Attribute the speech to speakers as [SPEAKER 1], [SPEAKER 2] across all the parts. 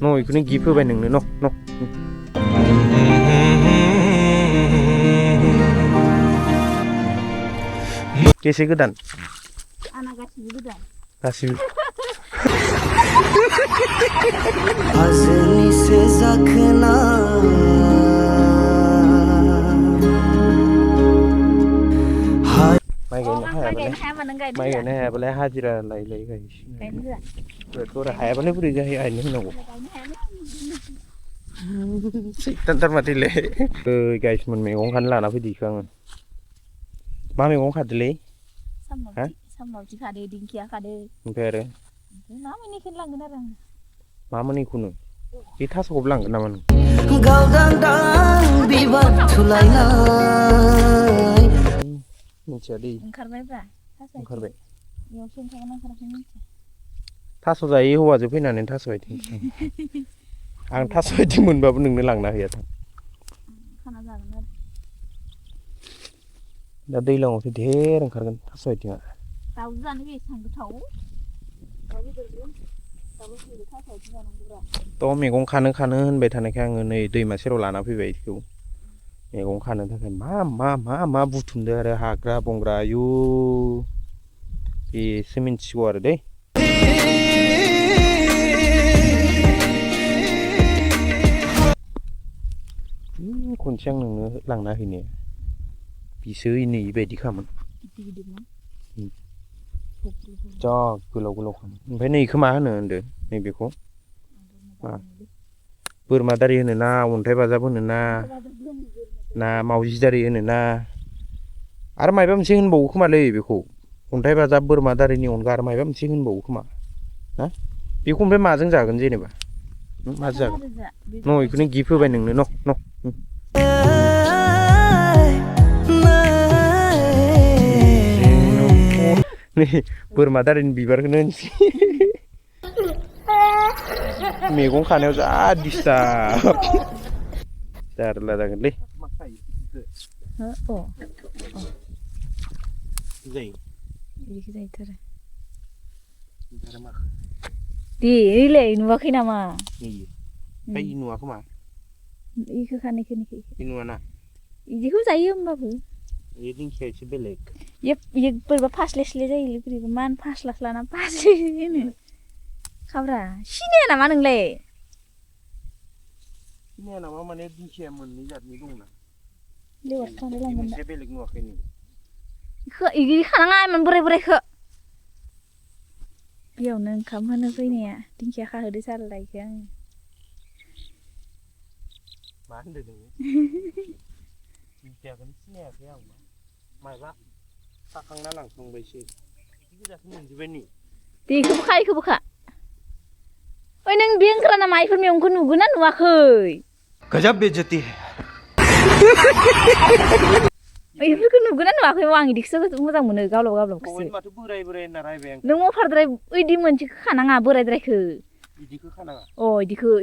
[SPEAKER 1] No, 이거는 기프 배는 no. Kese godan.
[SPEAKER 2] Anak kasih godan.
[SPEAKER 1] Kasih.
[SPEAKER 3] Hazini se zakna
[SPEAKER 1] Mai cái này hai bữa hai chỉ là lấy cái rồi tôi đã hai bữa lấy bữa cái ai nữa đâu tan mà đi lấy cái mình cũng khăn là nó phải đi không má mình cũng khăn đi lấy hả
[SPEAKER 2] Sam mau jika ada dingkia kade
[SPEAKER 1] không đấy
[SPEAKER 2] nama ini kan lang narang
[SPEAKER 1] má mình khunu cái thắt sụp lằng cái nào mình
[SPEAKER 3] gau dang dang bibat thulai lai
[SPEAKER 1] mình sẽ đi
[SPEAKER 2] karena apa
[SPEAKER 1] không phải
[SPEAKER 2] yang sih karena karena
[SPEAKER 1] thắt sụp dày hoa rồi phải nên thắt sụp thì ăn thắt sụp thì mình bảo đừng nên lằng nào hết
[SPEAKER 2] karena jangan
[SPEAKER 1] đã đi lòng thì thế đang khăn thắt sụp thì
[SPEAKER 2] tahu kan ini sang tahu tapi terus tahu sih tahu jangan ngurang
[SPEAKER 1] to mình cũng khăn hơn về thằng này khăn người này đây mà sẽ là nào phải vậy kiểu mình cũng khăn hơn thằng mà bút thun đây hagra bongra yu thì semen chiwa rồi đấy con trang nữa lằng nào hình nè bị sới nỉ về đi khăm cho cứ lâu phải nỉ không má nữa được nỉ bị khó बोरमा दारि होनो ना अन्थाइ बाजाब होनो ना मावजि दारि होनो ना आरो मायबा मोनसे होनबावो खोमालै बेखौ अन्थाइ बाजाब बोरमा दारिनि अनगा आरो मायबा मोनसे होनबावो खोमा ना बेखौ ओमफ्राय माजों जागोन जेनेबा माजों जागोन न' बेखौनो गिफ्ट होबाय नोंनो न' नै बोरमा दारिनि बिबारखौनो होनसै मैगं खानायाव जा दिस्टार्ब जारला जागोनलै
[SPEAKER 2] di ile nuwakin nama
[SPEAKER 1] kayak inu aku mah
[SPEAKER 2] iku kan iku
[SPEAKER 1] inu mana
[SPEAKER 2] iku saya mbabu
[SPEAKER 1] ini kayak si belek
[SPEAKER 2] ya berapa pas lesle जायो बोरैबा मान पास लाख लाना पास होनो खाब्रा सिनाया नामा नोंलाय
[SPEAKER 1] सिनाया नामा माने दिंखिया मोननै जातनि दंना
[SPEAKER 2] लेवार खानाय लांगोन
[SPEAKER 1] मोनसे बेलेग नुवाखै नों
[SPEAKER 2] इदि खानाङा इमान बोरायखो बेयावनो ओंखाम होनो फैनाया दिंखिया खाहोदो सारलायखो आङो
[SPEAKER 1] मा होनदों नोङो दिंखियाखौनो सिनायाखै आं मायबा खाखांना लांखांबायसो बिदि गोजाखौ मोनजोब्बाय नि
[SPEAKER 2] दे इखौ बोखा ओइ नों बे ओंखारा नामा इफोर मैगंखौ नुगोन ना नुवाखै
[SPEAKER 1] गजब बेइज्जती है
[SPEAKER 2] इफोरखौ नुगोन ना नुवाखै आं इदिखौसो मोजां मोनो गावलावखौसो
[SPEAKER 1] माथो बोराय ना रायबाय आं
[SPEAKER 2] नों अफारद्राय इदि मोनसेखौ खानाङा बोरायद्रायखो
[SPEAKER 1] इदिखौ खानाङा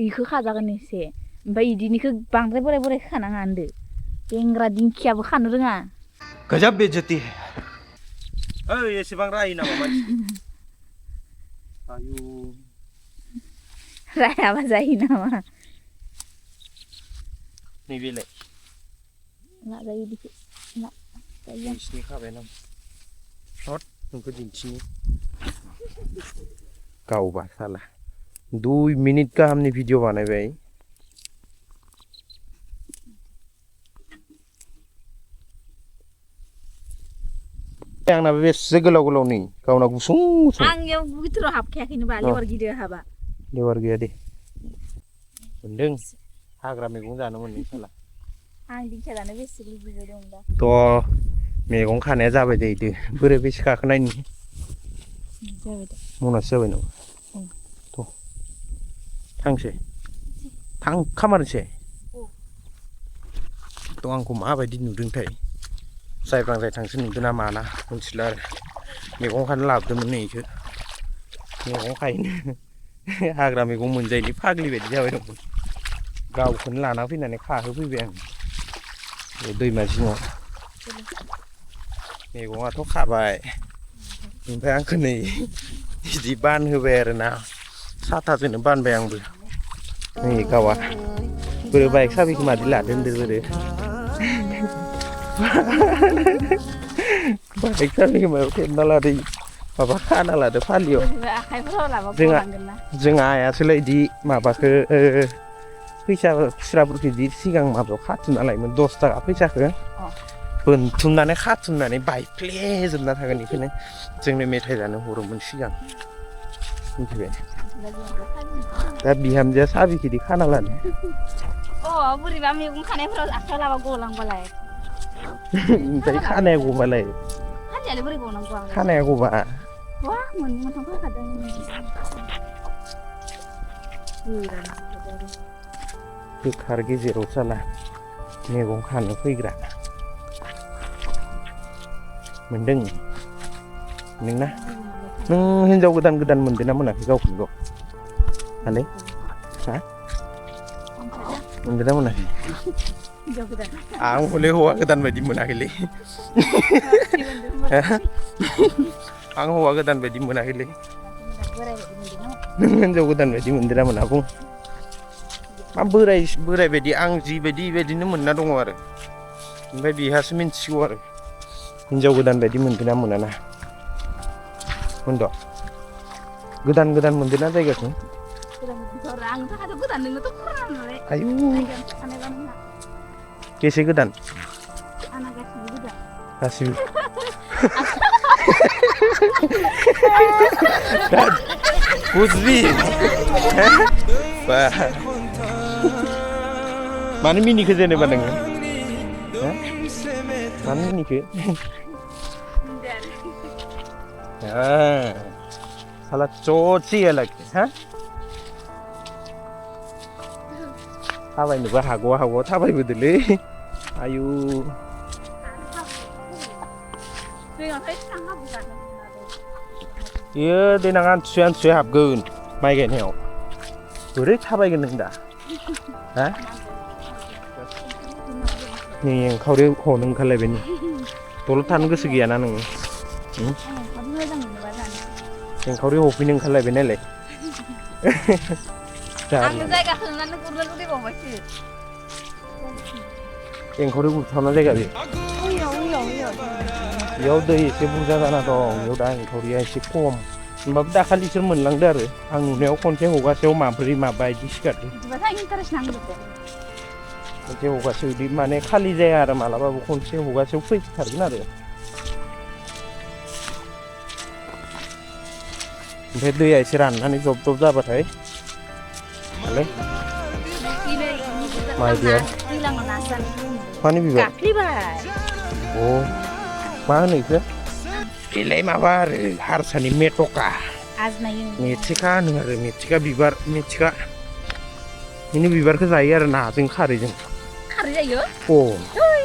[SPEAKER 2] इखौ खाजागोन एसे ओमफ्राय इदिनिखौ बांद्राय बोराय खानाङा होनदो बेंग्रा दिंखियाबो खानो रोङा
[SPEAKER 1] गजब बेइज्जती है ओइ एसेबां रायो नामा मानसि आयु
[SPEAKER 2] रायाबा जायो नामा
[SPEAKER 1] नैबेलाय
[SPEAKER 2] मा जायो इदिखौ मा जायो
[SPEAKER 1] नोंसिनि खाबाय नामा हट नोंखौ दिन्थिनि गावबा साला 2 मिनिट गाहामनि भिडिअ बानायबाय आंनाबो बेसे गोलाव नै गावना गुसुं
[SPEAKER 2] आं इयाव भितराव हाबखायाखैनोबा लेवार गिदिर हाबा
[SPEAKER 1] लेवार गैया दे मोनदों हाग्रा मैगं जानो मोनदों साला
[SPEAKER 2] आं दिंखिया जानो बेसे लुबैबाय दं दा
[SPEAKER 1] थ' मैगं खानाया जाबाय जाहैदो बोरै बेसे गाखोनायनि
[SPEAKER 2] जाबाय दे
[SPEAKER 1] मनासो जाबाय नामा थ' थांसै खामारनोसै थ' आंखौ माबायदि नुदोंथाय जायब्रांजाय थांसो नुदों ना माना मिथिला आरो मैगं खानो लाबोदोंमोन नै इखो मैगं खायनो हाग्रा मैगं मोनजायैनि फाग्लि बायदि जाबाय दंमोन गावखौनो लाना फैनानै खाहोफैबाय आं दैमा जिङाव मैगङाथ' खाबाय ओमफ्राय आंखौ नै बिदि बानहोबाय आरोना साथाजोंनो बानबाय आंबो นี่gawa बोरो बाइक साबिखौ मादि लादों बोरो बाइक साबिखौ मायाव खेबना लादों माबा खाना लादों फालियाव
[SPEAKER 2] आखाइफोराव लाबा गलांगोन ना
[SPEAKER 1] जोंहा आइयासोलाय इदि माबाखो फैसा खुस्राफोरखौ इदि सिगां माबायाव खाथुमना लायोमोन 10 थाखा फैसाखौ बोनथुमनानै खाथुमनानै बायफ्लेजोबना थागोन बेखौनो जोंनो मेथाइ जानो हरोमोन सिगां मिथिबाय दा बिहामजोआ साबिखौ इदि खाना लादों
[SPEAKER 2] बोरैबा मैगं खानायफोराव आखाइयाव लाबा गलांबालाय
[SPEAKER 1] ओमफ्राय खानाया गबालाय
[SPEAKER 2] खानायालाय बोरै गनांगौ आं
[SPEAKER 1] खानाया गबा
[SPEAKER 2] वा मोननै मोनथाम फैखादों
[SPEAKER 1] गोखार गेजेराव साला मैगं खानो फैग्रा मोनदों नोंना नों हिनजाव गोदान मोनदों ना मोनाखै गावखौनो गाव हालै हा मोनदों ना मोनाखै आं हले हौवा गोदान बायदि मोनाखैलै आं हौवा गोदान बायदि मोनाखैलै नों हिनजाव गोदान बायदि मोनदों ना मोना बुं मा बोराय बायदि आं जिबायदि बेबायदिनो मोनना दङ आरो ओमफ्राय बिहासो मिन्थिगौ आरो हिनजाव गोदान बायदि मोनदों ना मोना ना मोनद' गोदान मोनदों ना जायगाखौ आयु बेसे गोदान गासिबो बुजबि मानो मिनिखो जेनेबा नोङो मानो मिनिखो साला च'ची आलाखि हा थाबायनोबो हागौ थाबायबोदोलै आयु बेयो देनां आमथिसुवाया हाबगोन माइ गायनायाव बोरै थाबायगोन नों दा हा नै एंखावरि हनो ओंखारलायबाय नै दलद थानो गोसो गैयाना नोङो एंखावरि हफैनो ओंखारलायबाय नालाय एंखावरि गुरथावना जायगा बेयाव दै एसे बुरजा जाना दं बेयाव दा एंखावरिया एसे खम होमबाबो दाखालि इसोर मोनलांदो आरो आं नुनायाव खनसे हगासेयाव माब्रै माबा इदि सिखारदों खनसे हगासेयाव इदि माने खालि जाया आरो मालाबाबो खनसे हगासेयाव फैथारगोन आरो ओमफ्राय दैया एसे राननानै जब जाबाथाय माइ बिबार मानि बिबार अ मा होनो इखो बेलाय माबा आरो हारसानि मेथ'का मेथिखा होनो आरो मेथिखा बिबार मेथिखा बेनि बिबारखौ जायो आरो नाजों खारैजों
[SPEAKER 2] खारै जायो
[SPEAKER 1] अ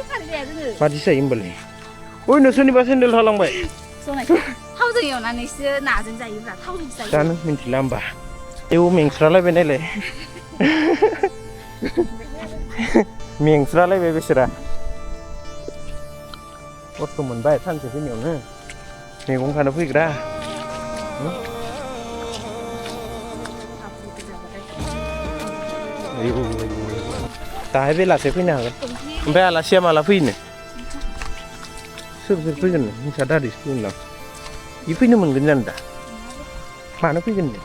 [SPEAKER 2] खारै जाया जोङो
[SPEAKER 1] मादि जायो होमबालाय ओइ नोंसोरनिबा सेन्देल थालांबाय
[SPEAKER 2] थावजों एवनानैसो नाजों जायोब्रा थावजों जायो
[SPEAKER 1] जानो मिन्थिला होमबा एव मेंस्रालायबाय नायलाय मेंस्रालायबाय बेसोरा खस्थ' मोनबाय सानसे फैनायावनो मैगं खानो फैग्रा दाहाय बेलासे फैनो हागोन ओमफ्राय आलासिया माला फैनो सोर फैगोन नोंसा दादिसो फैगोन ना बि फैनो मोनगोन जानो दा मानो फैगोन नो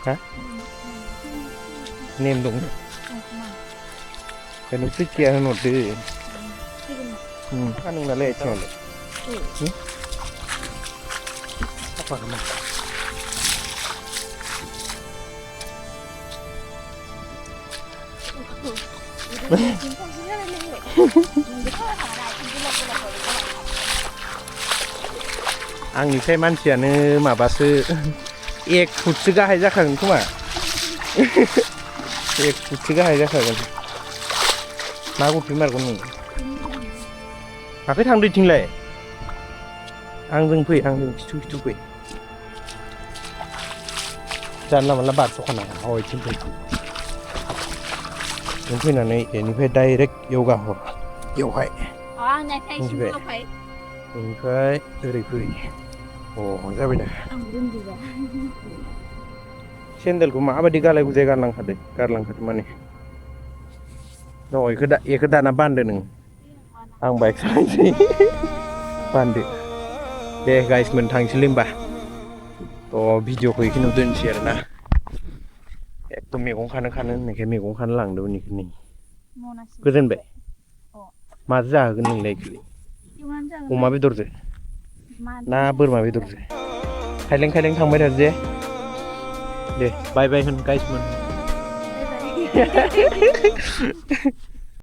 [SPEAKER 1] हा नेम दं ओंखायनो फैथिया होनहरदो नोंनालाय आथिङालाय साफा खालाम आंनिफ्राय मानसियानो माबासो 1 फुटसो गाहाय जाखागोन खोमा 1 फुटसो गाहाय जाखागोन मा गुरफैमारगोन नों माखै थांदो इथिंलाय आंजों फै आंजों खिथु फै जानला मोनला बारस'खानाङा इथिं फै नों फैनानै बेनिफ्राय डाइरेक्ट योगा हर बेवहाय मिथिबाय बेनिफ्राय ओरै फै अ जाबाय दा सेन्देलखौ माबायदि गालाय गुजाय गारलांखादो माने इखो दाना बान्दो नों आं बाइक सालायनोसै बान्दो दे गाइसमोन थांसैलै होमबा थ' भिडिअखौ बेखिनियाव दोनसै आरोना एकदम मैगं खानो होननायखाय मैगं खानो लांदोंमोन बेखौ नै
[SPEAKER 2] मनासे
[SPEAKER 1] गोजोनबाय
[SPEAKER 2] अ
[SPEAKER 1] माजों जाहोगोन नोंलाय बेखौलाय
[SPEAKER 2] एवनानै जागोन
[SPEAKER 1] अमा बेदरजों
[SPEAKER 2] माजों
[SPEAKER 1] ना बोरमा बेदरजों खायलें थांबाय थादो दे बाय होन गाइसमोन
[SPEAKER 2] जागोन?